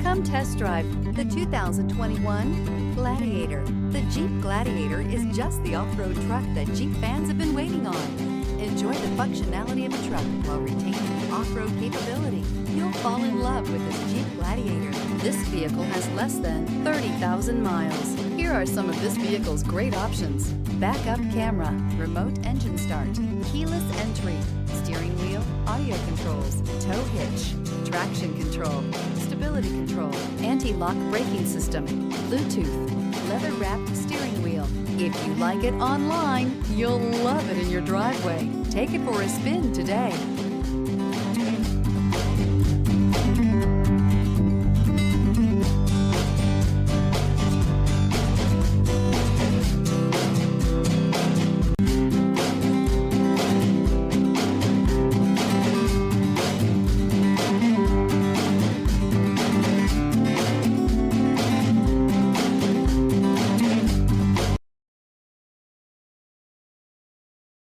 Come test drive the 2021 Gladiator. The Jeep Gladiator is just the off-road truck that Jeep fans have been waiting on. Enjoy the functionality of a truck while retaining off-road capability. You'll fall in love with this Jeep Gladiator. This vehicle has less than 30,000 miles. Here are some of this vehicle's great options: backup camera, remote engine start, keyless entry, steering wheel audio controls, tow hitch, traction control, stability control, anti-lock braking system, Bluetooth, leather-wrapped steering wheel. If you like it online, you'll love it in your driveway. Take it for a spin today.